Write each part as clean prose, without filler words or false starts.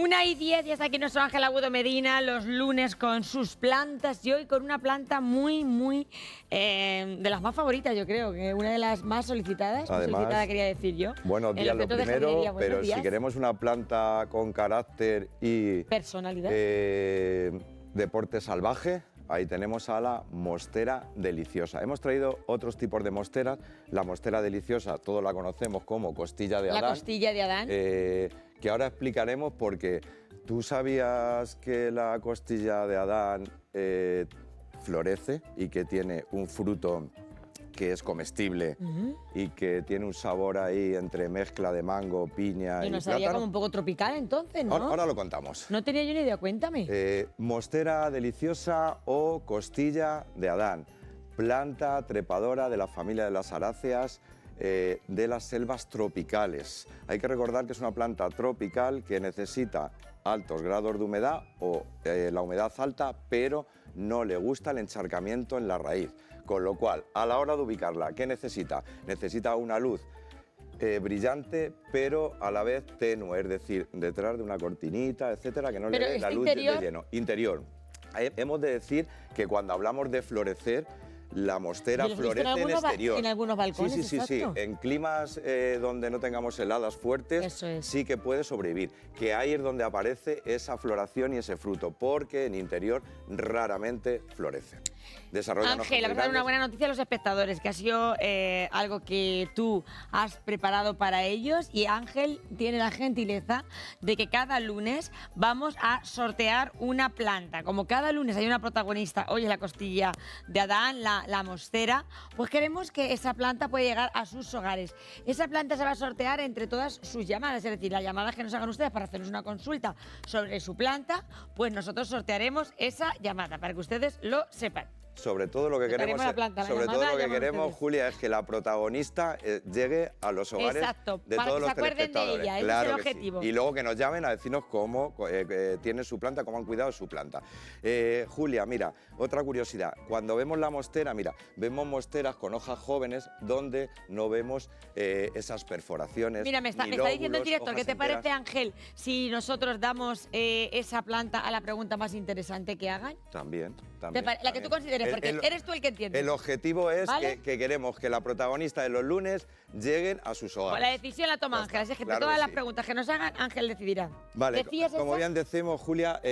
1:10, ya está aquí nuestro Ángel Agudo Medina, los lunes con sus plantas y hoy con una planta muy de las más favoritas, yo creo, que una de las más solicitadas. Además, solicitada quería decir yo. Buenos días lo primero, pero si queremos una planta con carácter y personalidad, deporte salvaje, ahí tenemos a la Monstera deliciosa. Hemos traído otros tipos de monsteras. La Monstera deliciosa, todos la conocemos como costilla de Adán. La costilla de Adán. Que ahora explicaremos porque tú sabías que la costilla de Adán florece y que tiene un fruto que es comestible y que tiene un sabor ahí entre mezcla de mango, piña y nos sabía plátano. como un poco tropical entonces, ¿no? Ahora lo contamos. No tenía yo ni idea, cuéntame. Monstera deliciosa o costilla de Adán, planta trepadora de la familia de las aráceas, de las selvas tropicales. Hay que recordar que es una planta tropical que necesita altos grados de humedad o la humedad alta, pero no le gusta el encharcamiento en la raíz. Con lo cual, a la hora de ubicarla, ¿qué necesita? Necesita una luz brillante, pero a la vez tenue, es decir, detrás de una cortinita, etcétera, que no le dé la luz de lleno. Interior. Hemos de decir que cuando hablamos de florecer, la monstera florece en exterior. En algunos balcones, sí. En climas donde no tengamos heladas fuertes, sí que puede sobrevivir. Que ahí es donde aparece esa floración y ese fruto, porque en interior raramente florece. Ángel, vamos a dar una buena noticia a los espectadores, que ha sido algo que tú has preparado para ellos, y Ángel tiene la gentileza de que cada lunes vamos a sortear una planta. Como cada lunes hay una protagonista, hoy es la costilla de Adán, la monstera, pues queremos que esa planta pueda llegar a sus hogares. Esa planta se va a sortear entre todas sus llamadas, es decir, las llamadas que nos hagan ustedes para hacernos una consulta sobre su planta, pues nosotros sortearemos esa llamada para que ustedes lo sepan. Sobre todo lo que queremos, Julia, es que la protagonista llegue a los hogares de todos los telespectadores. Ella, claro, ese es el objetivo. Sí. Y luego que nos llamen a decirnos cómo tiene su planta, cómo han cuidado su planta. Julia, mira, otra curiosidad. Cuando vemos la monstera, mira, vemos monsteras con hojas jóvenes donde no vemos esas perforaciones. Mira, me está diciendo el director, ¿qué te parece, Ángel, si nosotros damos esa planta a la pregunta más interesante que hagan? También. La que tú consideres, porque eres tú el que entiende. El objetivo es que queremos que la protagonista de los lunes lleguen a sus hogares. Pues la decisión la toma Ángel, así que de todas las preguntas que nos hagan, Ángel decidirá. Vale, como bien decimos, Julia,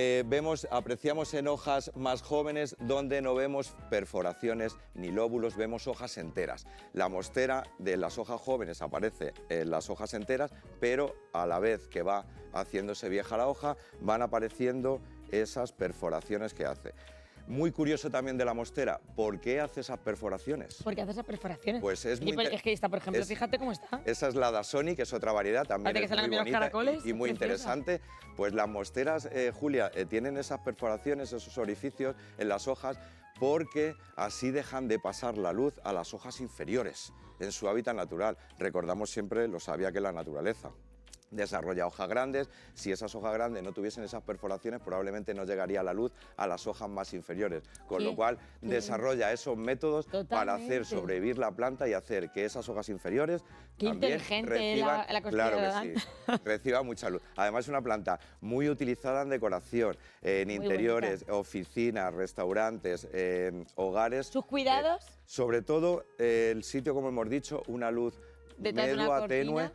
apreciamos en hojas más jóvenes donde no vemos perforaciones ni lóbulos, vemos hojas enteras. La monstera de las hojas jóvenes aparece en las hojas enteras, pero a la vez que va haciéndose vieja la hoja, van apareciendo esas perforaciones que hace. Muy curioso también de la monstera, ¿por qué hace esas perforaciones? ¿Por qué hace esas perforaciones? Pues es muy es que esta, por ejemplo, fíjate cómo está. Esa es la Dasoni, que es otra variedad, también es muy bonita y muy interesante. Pues las monsteras, Julia, tienen esas perforaciones, esos orificios en las hojas, porque así dejan de pasar la luz a las hojas inferiores en su hábitat natural. Recordamos siempre lo sabia que es la naturaleza. Desarrolla hojas grandes. Si esas hojas grandes no tuviesen esas perforaciones, probablemente no llegaría la luz a las hojas más inferiores, con lo cual desarrolla esos métodos para hacer sobrevivir la planta y hacer que esas hojas inferiores también reciban, reciba mucha luz. Además es una planta muy utilizada en decoración, en interiores, oficinas, restaurantes, hogares. ¿Sus cuidados? Sobre todo el sitio, como hemos dicho, una luz medua, tenue.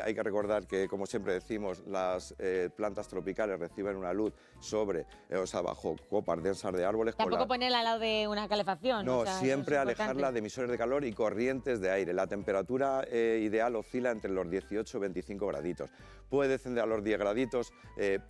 Hay que recordar que, como siempre decimos, las plantas tropicales reciben una luz bajo copas densas de árboles. Tampoco ponerla al lado de una calefacción. No, siempre alejarla de emisores de calor y corrientes de aire. La temperatura ideal oscila entre los 18 y 25 graditos. Puede descender a los 10 graditos,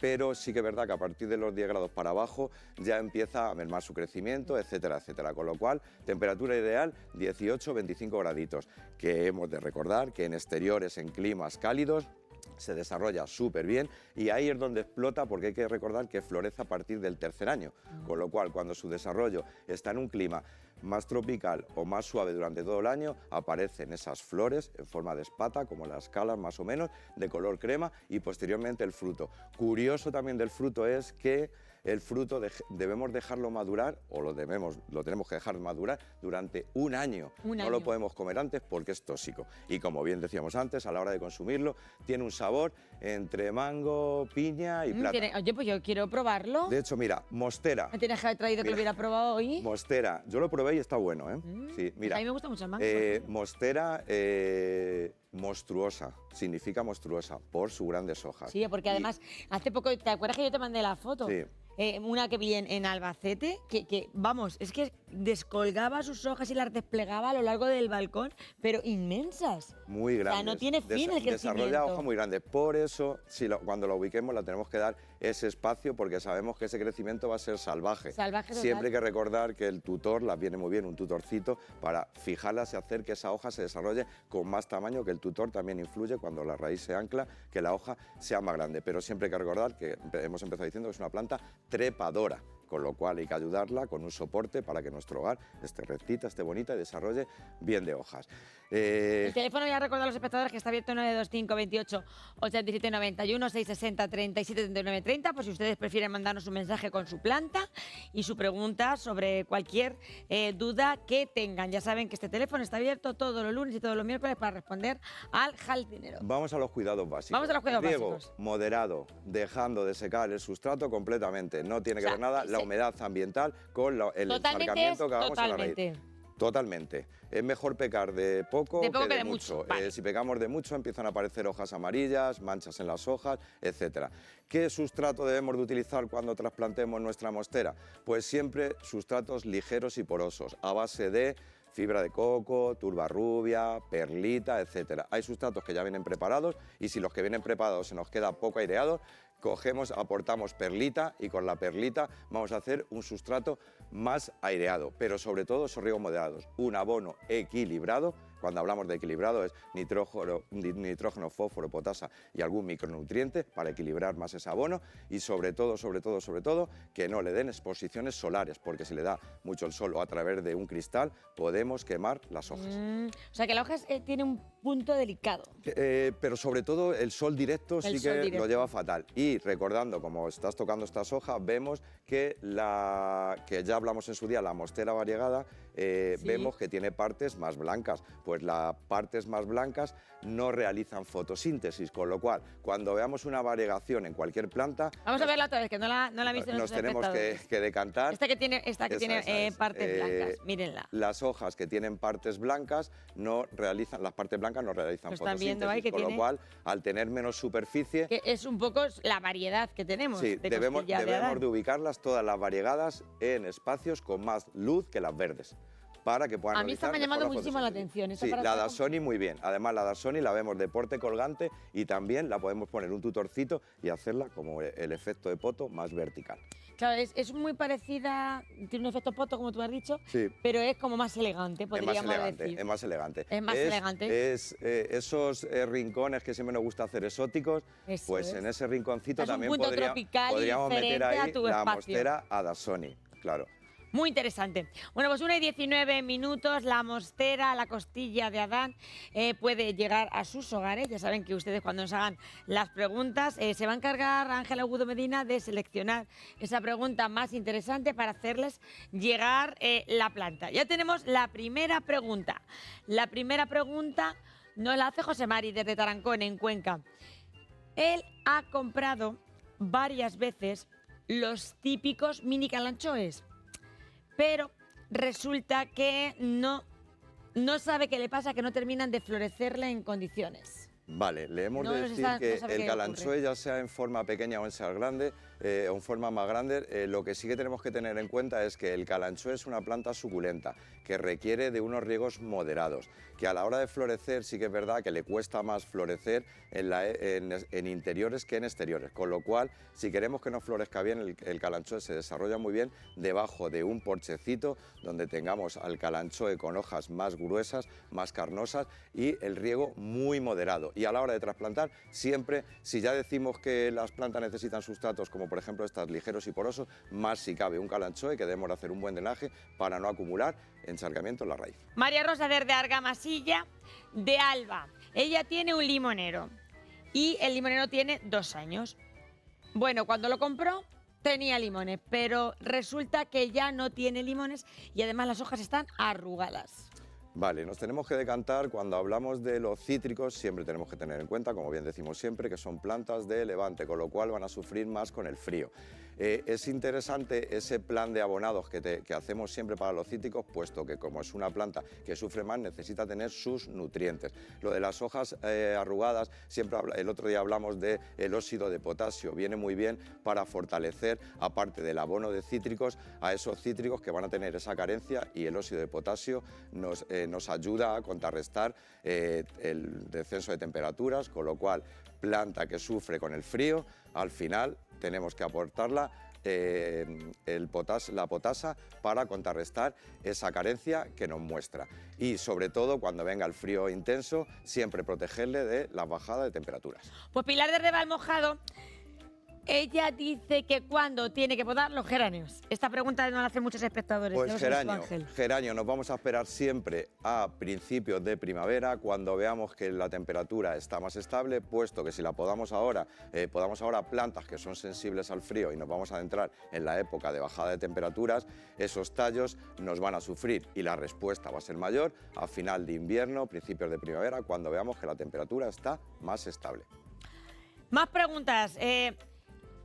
pero sí que es verdad que a partir de los 10 grados para abajo ya empieza a mermar su crecimiento, etcétera, etcétera. Con lo cual, temperatura ideal 18-25 graditos, que hemos de recordar que en exteriores, en climas cálidos, se desarrolla súper bien y ahí es donde explota, porque hay que recordar que florece a partir del tercer año, con lo cual cuando su desarrollo está en un clima más tropical o más suave durante todo el año, aparecen esas flores en forma de espata, como las calas más o menos, de color crema, y posteriormente el fruto. Curioso también del fruto es que el fruto debemos dejarlo madurar, o lo tenemos que dejar madurar durante un año. No lo podemos comer antes porque es tóxico. Y como bien decíamos antes, a la hora de consumirlo, tiene un sabor entre mango, piña y plátano. Oye, pues yo quiero probarlo. De hecho, mira, mostera. ¿Me tienes que haber traído que lo hubiera probado hoy? Mostera, yo lo probé y está bueno, ¿eh? Sí, mira. A mí me gusta mucho el mango. Mostera monstruosa, significa monstruosa por sus grandes hojas. Sí, porque además, hace poco, ¿te acuerdas que yo te mandé la foto? Sí. Una que vi en Albacete, que vamos, es que descolgaba sus hojas y las desplegaba a lo largo del balcón, pero inmensas. Muy grandes. O sea, no tiene fin el crecimiento. Desarrolla hojas muy grandes. Por eso, cuando la ubiquemos, la tenemos que dar ese espacio, porque sabemos que ese crecimiento va a ser salvaje. Salvaje total. Siempre hay que recordar que el tutor, las viene muy bien un tutorcito, para fijarlas y hacer que esa hoja se desarrolle con más tamaño, que el tutor también influye cuando la raíz se ancla, que la hoja sea más grande. Pero siempre hay que recordar que hemos empezado diciendo que es una planta trepadora, con lo cual hay que ayudarla con un soporte para que nuestro hogar esté rectita, esté bonita y desarrolle bien de hojas. El teléfono, ya recuerdo a los espectadores, que está abierto 925 28 87 91 660 37 39 30, por si ustedes prefieren mandarnos un mensaje con su planta y su pregunta sobre cualquier duda que tengan. Ya saben que este teléfono está abierto todos los lunes y todos los miércoles para responder al jardinero. Vamos a los cuidados básicos. Vamos a los cuidados básicos. Moderado, dejando de secar el sustrato completamente. No tiene que ver nada la humedad ambiental con el encharcamiento que hagamos a la raíz. Totalmente. Es mejor pecar de poco que de mucho. Vale. Si pecamos de mucho, empiezan a aparecer hojas amarillas, manchas en las hojas, etc. ¿Qué sustrato debemos de utilizar cuando trasplantemos nuestra mostera? Pues siempre sustratos ligeros y porosos, a base de fibra de coco, turba rubia, perlita, etc. Hay sustratos que ya vienen preparados, y si los que vienen preparados se nos queda poco aireado, cogemos, aportamos perlita, y con la perlita vamos a hacer un sustrato más aireado, pero sobre todo esos riegos moderados, un abono equilibrado. Cuando hablamos de equilibrado es nitrógeno, fósforo, potasa y algún micronutriente para equilibrar más ese abono, y sobre todo, que no le den exposiciones solares, porque si le da mucho el sol o a través de un cristal podemos quemar las hojas. O sea que la hoja tiene un punto delicado. Pero sobre todo el sol directo lo lleva fatal. Y recordando, como estás tocando estas hojas, vemos que ya hablamos en su día, la mostera variegada, vemos que tiene partes más blancas. Pues las partes más blancas no realizan fotosíntesis, con lo cual, cuando veamos una variegación en cualquier planta... Vamos a verla otra vez, que no la he visto. Nos tenemos que decantar. Esta que tiene partes blancas, mírenla. Las hojas que tienen partes blancas las partes blancas no realizan fotosíntesis, con lo cual, al tener menos superficie... Que es un poco la variedad que tenemos. Sí, debemos de ubicarlas todas las variegadas en espacios con más luz que las verdes, para que puedan... A mí esta me ha llamado muchísimo la atención. Sí, la Dasoni muy bien. Además, la Dasoni la vemos de porte colgante, y también la podemos poner un tutorcito y hacerla como el efecto de poto más vertical. Claro, es muy parecida, tiene un efecto poto, como tú has dicho, sí, pero es como más elegante, podríamos decir. Es más elegante. Es más elegante. Esos rincones que siempre nos gusta hacer exóticos, pues en ese rinconcito también podríamos meter ahí la mostera Dasoni, claro. Muy interesante. Bueno, pues 1:19, la mostera, la costilla de Adán, puede llegar a sus hogares. Ya saben que ustedes, cuando nos hagan las preguntas, se va a encargar Ángel Agudo Medina de seleccionar esa pregunta más interesante para hacerles llegar la planta. Ya tenemos la primera pregunta. La primera pregunta nos la hace José Mari desde Tarancón, en Cuenca. Él ha comprado varias veces los típicos mini calanchoes, pero resulta que no sabe qué le pasa, que no terminan de florecerle en condiciones. Vale, le hemos de decir que el calanchoe, ya sea en forma pequeña o en ser grande, o en forma más grande, lo que sí que tenemos que tener en cuenta es que el calanchoe es una planta suculenta que requiere de unos riegos moderados, que a la hora de florecer sí que es verdad que le cuesta más florecer en interiores que en exteriores, con lo cual, si queremos que nos florezca bien, el calanchoe se desarrolla muy bien debajo de un porchecito donde tengamos al calanchoe con hojas más gruesas, más carnosas, y el riego muy moderado. Y a la hora de trasplantar, siempre, si ya decimos que las plantas necesitan sustratos como por ejemplo estas ligeros y porosos, más si cabe un calanchoe, que debemos hacer un buen drenaje para no acumular encharcamiento en la raíz. María Rosa de Argamasilla, de Alba. Ella tiene un limonero y el limonero tiene 2 años. Bueno, cuando lo compró, tenía limones, pero resulta que ya no tiene limones y además las hojas están arrugadas. Vale, nos tenemos que decantar cuando hablamos de los cítricos, siempre tenemos que tener en cuenta, como bien decimos siempre, que son plantas de levante, con lo cual van a sufrir más con el frío. Es interesante ese plan de abonados que hacemos siempre para los cítricos, puesto que como es una planta que sufre más, necesita tener sus nutrientes. Lo de las hojas arrugadas, el otro día hablamos del óxido de potasio, viene muy bien para fortalecer, aparte del abono de cítricos, a esos cítricos que van a tener esa carencia, y el óxido de potasio nos ayuda a contrarrestar el descenso de temperaturas, con lo cual, planta que sufre con el frío, al final tenemos que aportarla la potasa para contrarrestar esa carencia que nos muestra. Y sobre todo, cuando venga el frío intenso, siempre protegerle de la bajada de temperaturas. Pues Pilar de Reval Mojado, ella dice que cuando tiene que podar los geranios. Esta pregunta nos la hacen muchos espectadores. Pues geranio, nos vamos a esperar siempre a principios de primavera, cuando veamos que la temperatura está más estable, puesto que si la podamos ahora plantas que son sensibles al frío y nos vamos a adentrar en la época de bajada de temperaturas, esos tallos nos van a sufrir y la respuesta va a ser mayor a final de invierno, principios de primavera, cuando veamos que la temperatura está más estable. Más preguntas.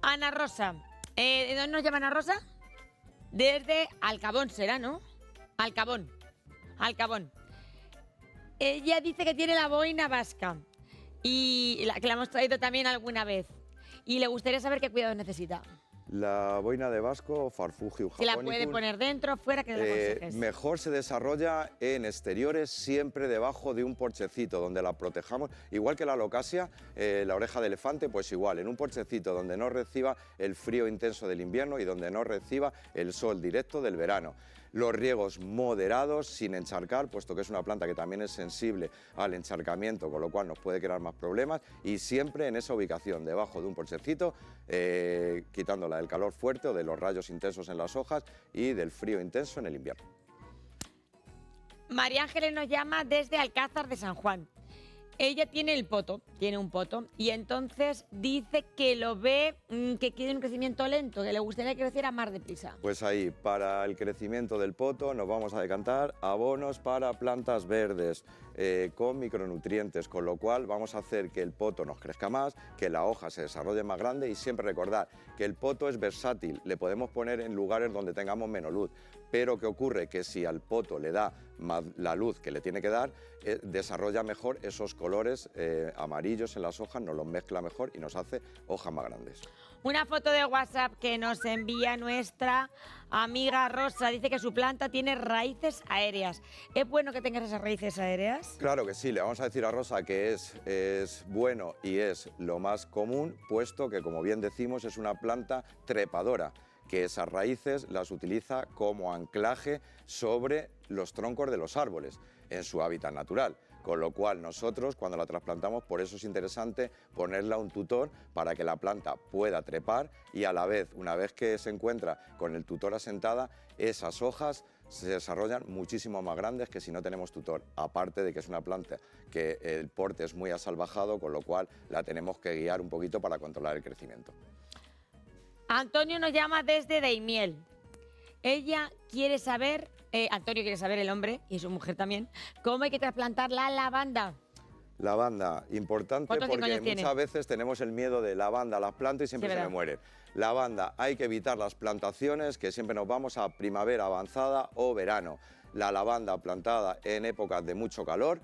Ana Rosa, ¿de dónde nos llama Ana Rosa? Desde Alcabón será, ¿no? Alcabón. Ella dice que tiene la boina vasca y que la hemos traído también alguna vez. Y le gustaría saber qué cuidados necesita. La boina de Vasco, Farfugium japonicum. ¿Se la puede poner dentro, fuera? ¿Qué le aconsejes? Mejor se desarrolla en exteriores, siempre debajo de un porchecito donde la protejamos, igual que la alocasia, la oreja de elefante, pues igual, en un porchecito donde no reciba el frío intenso del invierno y donde no reciba el sol directo del verano. Los riegos moderados, sin encharcar, puesto que es una planta que también es sensible al encharcamiento, con lo cual nos puede crear más problemas, y siempre en esa ubicación, debajo de un porchecito, quitándola del calor fuerte o de los rayos intensos en las hojas y del frío intenso en el invierno. María Ángeles nos llama desde Alcázar de San Juan. Ella tiene un poto, y entonces dice que lo ve, que quiere un crecimiento lento, que le gustaría que creciera más deprisa. Pues ahí, para el crecimiento del poto nos vamos a decantar abonos para plantas verdes con micronutrientes, con lo cual vamos a hacer que el poto nos crezca más, que la hoja se desarrolle más grande, y siempre recordar que el poto es versátil, le podemos poner en lugares donde tengamos menos luz, pero ¿qué ocurre? Que si al poto le da más la luz que le tiene que dar, desarrolla mejor esos colores amarillos en las hojas, nos los mezcla mejor y nos hace hojas más grandes. Una foto de WhatsApp que nos envía nuestra amiga Rosa, dice que su planta tiene raíces aéreas. ¿Es bueno que tengas esas raíces aéreas? Claro que sí, le vamos a decir a Rosa que es bueno y es lo más común, puesto que, como bien decimos, es una planta trepadora, que esas raíces las utiliza como anclaje sobre los troncos de los árboles en su hábitat natural. Con lo cual nosotros, cuando la trasplantamos, por eso es interesante ponerla a un tutor para que la planta pueda trepar, y a la vez, una vez que se encuentra con el tutor asentada, esas hojas se desarrollan muchísimo más grandes que si no tenemos tutor. Aparte de que es una planta que el porte es muy asalvajado, con lo cual la tenemos que guiar un poquito para controlar el crecimiento. Antonio nos llama desde Daimiel. Ella quiere saber, Antonio quiere saber, el hombre, y su mujer también, cómo hay que trasplantar la lavanda. Lavanda, importante porque muchas veces tenemos el miedo de lavanda a las plantas y siempre se me mueren. Lavanda, hay que evitar las plantaciones que siempre nos vamos a primavera avanzada o verano. La lavanda plantada en épocas de mucho calor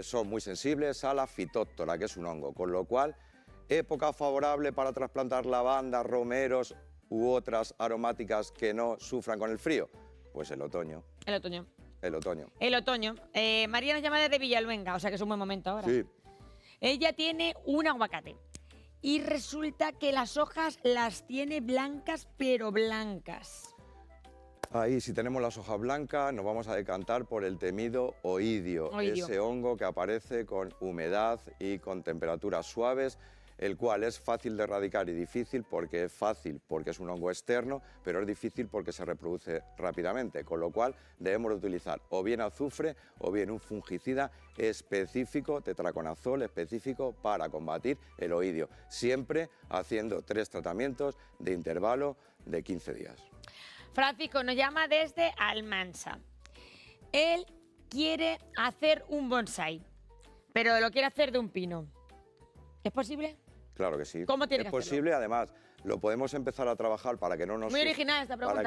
son muy sensibles a la fitóctora, que es un hongo, con lo cual, época favorable para trasplantar lavanda, romeros u otras aromáticas que no sufran con el frío, pues el otoño. El otoño. El otoño. El otoño. María nos llama desde Villaluenga, o sea que es un buen momento ahora. Sí. Ella tiene un aguacate y resulta que las hojas las tiene blancas, pero blancas. Ahí, si tenemos las hojas blancas, nos vamos a decantar por el temido oidio. Ese hongo que aparece con humedad y con temperaturas suaves. el cual es fácil de erradicar y difícil porque es fácil, porque es un hongo externo, pero es difícil porque se reproduce rápidamente, con lo cual debemos de utilizar o bien azufre o bien un fungicida específico, tetraconazol específico para combatir el oidio, siempre haciendo 3 tratamientos de intervalo de 15 días. Francisco nos llama desde Almansa. Él quiere hacer un bonsái, pero lo quiere hacer de un pino. ¿Es posible? Claro que sí. ¿Cómo tiene que hacerlo? Es posible, además, lo podemos empezar a trabajar para que no nos... Muy original esta pregunta,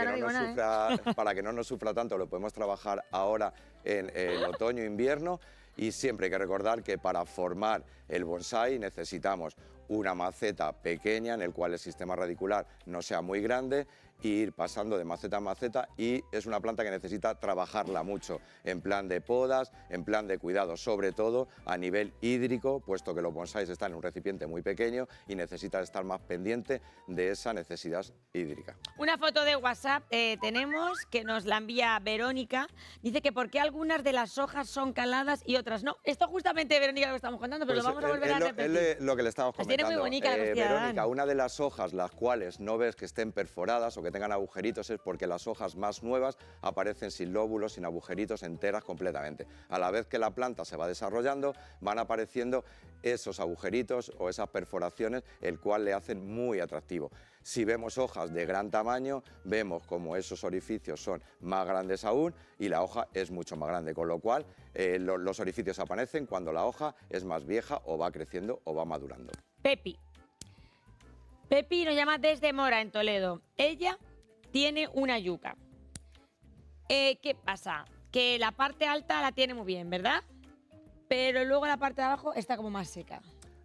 para que no nos sufra tanto, lo podemos trabajar ahora en el otoño-invierno, y siempre hay que recordar que para formar el bonsái necesitamos una maceta pequeña en el cual el sistema radicular no sea muy grande, e ir pasando de maceta en maceta, y es una planta que necesita trabajarla mucho en plan de podas, en plan de cuidado, sobre todo a nivel hídrico, puesto que los bonsáis están en un recipiente muy pequeño y necesita estar más pendiente de esa necesidad hídrica. Una foto de WhatsApp tenemos que nos la envía Verónica. Dice que por qué algunas de las hojas son caladas y otras no. Esto justamente, Verónica, lo estamos contando, pero pues lo vamos a volver a repetir. Lo que le estamos comentando. Tiene muy bonita la Verónica, una de las hojas las cuales no ves que estén perforadas o que tengan agujeritos es porque las hojas más nuevas aparecen sin lóbulos, sin agujeritos, enteras completamente. A la vez que la planta se va desarrollando, van apareciendo esos agujeritos o esas perforaciones, el cual le hacen muy atractivo. Si vemos hojas de gran tamaño, vemos como esos orificios son más grandes aún y la hoja es mucho más grande, con lo cual los orificios aparecen cuando la hoja es más vieja o va creciendo o va madurando. Pepi nos llama desde Mora, en Toledo. Ella tiene una yuca. ¿Qué pasa? Que la parte alta la tiene muy bien, ¿verdad? Pero luego la parte de abajo está como más seca.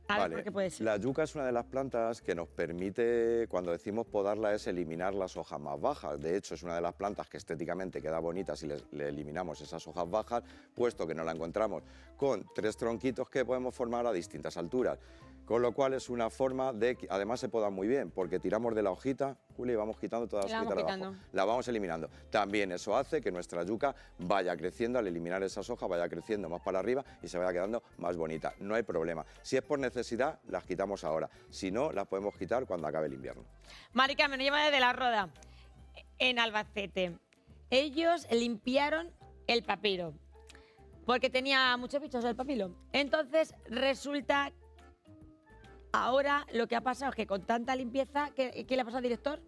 Vale. ¿Qué puede ser? La yuca es una de las plantas que nos permite, cuando decimos podarla, es eliminar las hojas más bajas. De hecho, es una de las plantas que estéticamente queda bonita si le eliminamos esas hojas bajas, puesto que nos la encontramos con 3 tronquitos que podemos formar a distintas alturas. Con lo cual es una forma de... Además se poda muy bien, porque tiramos de la hojita, Julia, y vamos quitando todas las hojitas de abajo. La vamos eliminando. También eso hace que nuestra yuca vaya creciendo, al eliminar esas hojas, vaya creciendo más para arriba y se vaya quedando más bonita. No hay problema. Si es por necesidad, las quitamos ahora. Si no, las podemos quitar cuando acabe el invierno. Marica, me lo llama desde La Roda, en Albacete. Ellos limpiaron el papiro, porque tenía muchos bichos el papiro. Entonces resulta... Ahora lo que ha pasado es que con tanta limpieza, ¿qué le ha pasado al director?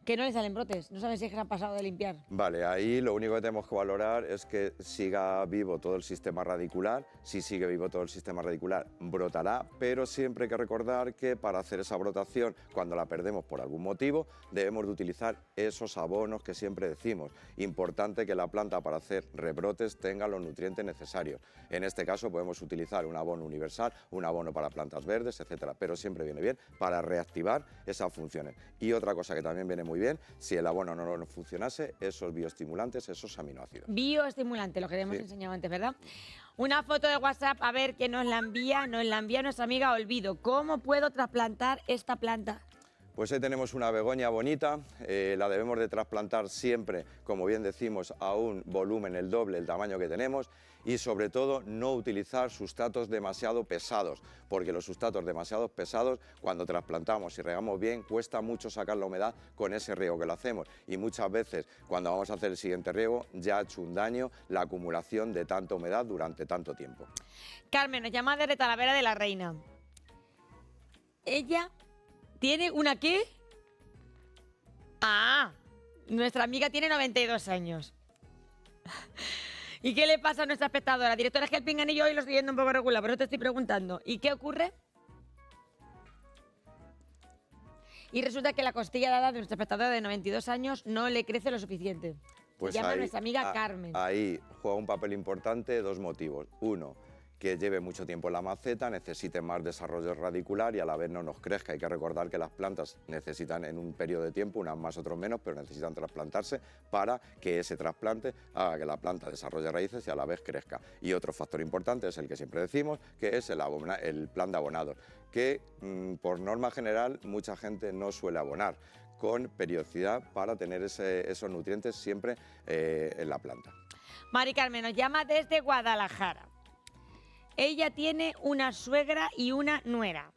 Que no le salen brotes, no sabes si es que se han pasado de limpiar. Vale, ahí lo único que tenemos que valorar es que siga vivo todo el sistema radicular. Si sigue vivo todo el sistema radicular, brotará, pero siempre hay que recordar que para hacer esa brotación, cuando la perdemos por algún motivo, debemos de utilizar esos abonos que siempre decimos. Importante que la planta, para hacer rebrotes, tenga los nutrientes necesarios. En este caso podemos utilizar un abono universal, un abono para plantas verdes, etcétera, pero siempre viene bien para reactivar esas funciones. Y otra cosa que también viene muy bien, si el abono no funcionase, esos bioestimulantes, esos aminoácidos. Bioestimulante, lo que hemos enseñado antes, ¿verdad? Una foto de WhatsApp, a ver quién nos la envía nuestra amiga Olvido. ¿Cómo puedo trasplantar esta planta? Pues ahí tenemos una begoña bonita, la debemos de trasplantar siempre, como bien decimos, a un volumen el doble del tamaño que tenemos, y sobre todo no utilizar sustratos demasiado pesados, porque los sustratos demasiado pesados, cuando trasplantamos y regamos bien, cuesta mucho sacar la humedad con ese riego que lo hacemos, y muchas veces cuando vamos a hacer el siguiente riego ya ha hecho un daño la acumulación de tanta humedad durante tanto tiempo. Carmen nos llama desde Talavera de la Reina. Ella... ¿Tiene una qué? Ah, nuestra amiga tiene 92 años. ¿Y qué le pasa a nuestra espectadora? Directora, es que el pinganillo hoy lo estoy viendo un poco regular, por eso te estoy preguntando. ¿Y qué ocurre? Y resulta que la costilla de edad de nuestra espectadora de 92 años no le crece lo suficiente. Pues se llama nuestra amiga Carmen. Ahí juega un papel importante 2 motivos. Uno, que lleve mucho tiempo en la maceta, necesite más desarrollo radicular y a la vez no nos crezca. Hay que recordar que las plantas necesitan en un periodo de tiempo, unas más, otros menos, pero necesitan trasplantarse para que ese trasplante haga que la planta desarrolle raíces y a la vez crezca. Y otro factor importante es el que siempre decimos, que es el plan de abonados, que por norma general mucha gente no suele abonar con periodicidad para tener esos nutrientes siempre en la planta. Mari Carmen nos llama desde Guadalajara. Ella tiene una suegra y una nuera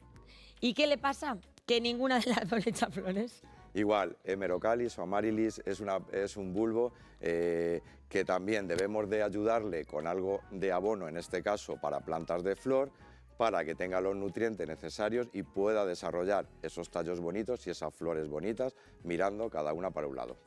¿Y qué le pasa? Que ninguna de las dos le echa flores. Igual, Hemerocalis o Amaryllis es un bulbo que también debemos de ayudarle con algo de abono, en este caso para plantas de flor, para que tenga los nutrientes necesarios y pueda desarrollar esos tallos bonitos y esas flores bonitas, mirando cada una para un lado.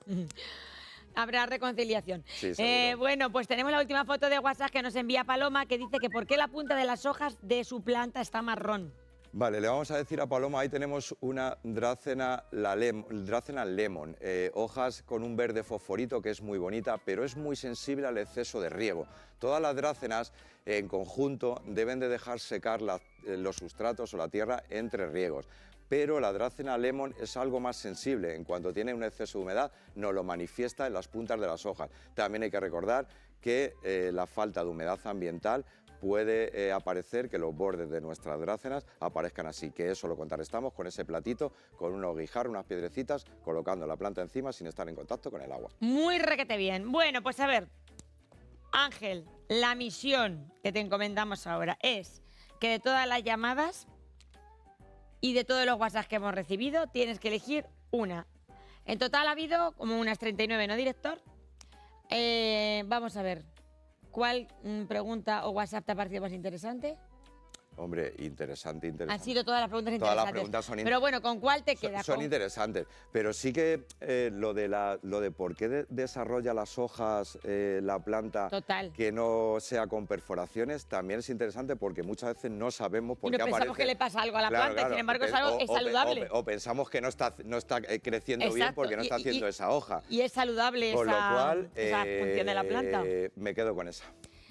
Habrá reconciliación. Sí, seguro. Bueno, pues tenemos la última foto de WhatsApp que nos envía Paloma, que dice que por qué la punta de las hojas de su planta está marrón. Vale, le vamos a decir a Paloma, ahí tenemos una Dracena lemon, hojas con un verde fosforito que es muy bonita, pero es muy sensible al exceso de riego. Todas las drácenas en conjunto deben de dejar secar los sustratos o la tierra entre riegos. Pero la Dracena lemon es algo más sensible, en cuanto tiene un exceso de humedad nos lo manifiesta en las puntas de las hojas. También hay que recordar que la falta de humedad ambiental puede aparecer que los bordes de nuestras drácenas aparezcan así, que eso lo contrarrestamos con ese platito, con unos guijarros, unas piedrecitas, colocando la planta encima sin estar en contacto con el agua. Muy requete bien. Bueno, pues a ver, Ángel, la misión que te encomendamos ahora es que de todas las llamadas y de todos los WhatsApp que hemos recibido, tienes que elegir una. En total ha habido como unas 39, ¿no, director? Vamos a ver. ¿Cuál pregunta o WhatsApp te ha parecido más interesante? Hombre, interesante. Han sido todas las preguntas todas interesantes. Las preguntas son pero bueno, ¿con cuál te quedas? Son interesantes, pero sí que lo de por qué desarrolla las hojas la planta que no sea con perforaciones también es interesante porque muchas veces no sabemos por qué aparece. Pensamos que le pasa algo a la planta y sin embargo es algo saludable. O pensamos que no está creciendo bien porque no está haciendo esa hoja. Y es saludable con lo cual, esa función de la planta. Me quedo con esa.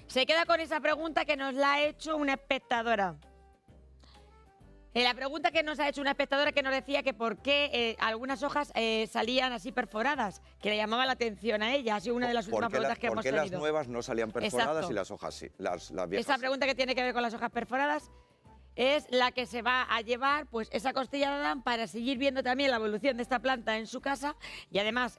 Se queda con esa pregunta que nos la ha hecho una espectadora. La pregunta que nos ha hecho una espectadora que nos decía que por qué algunas hojas salían así perforadas, que le llamaba la atención a ella. Ha sido una de las últimas preguntas que hemos tenido. ¿Por qué las nuevas no salían perforadas y las hojas sí? Las viejas. Esa pregunta que tiene que ver con las hojas perforadas es la que se va a llevar pues esa costilla de Adán para seguir viendo también la evolución de esta planta en su casa. Y además,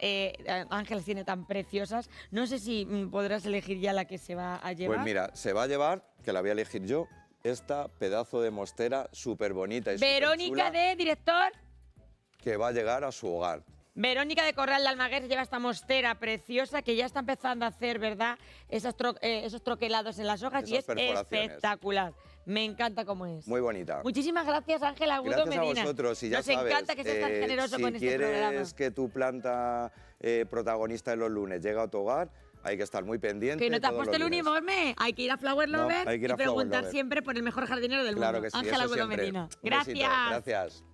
Ángel tiene tan preciosas. No sé si podrás elegir ya la que se va a llevar. Pues mira, se va a llevar, que la voy a elegir yo, esta pedazo de mostera súper bonita y Verónica de director. Que va a llegar a su hogar. Verónica de Corral de Almaguer lleva esta mostera preciosa que ya está empezando a hacer, ¿verdad? Esos troquelados en las hojas y es espectacular. Me encanta cómo es. Muy bonita. Muchísimas gracias, Ángel Agudo Gracias Medina. A vosotros. Y ya Nos sabes, encanta que seas tan generoso con este programa. Si quieres que tu planta protagonista de los lunes llegue a tu hogar, hay que estar muy pendiente. Que no te has puesto el uniforme. Hay que ir a Flower Lover y preguntar siempre por el mejor jardinero del mundo. Claro que sí, Ángel Agudo Medina. Gracias. Gracias.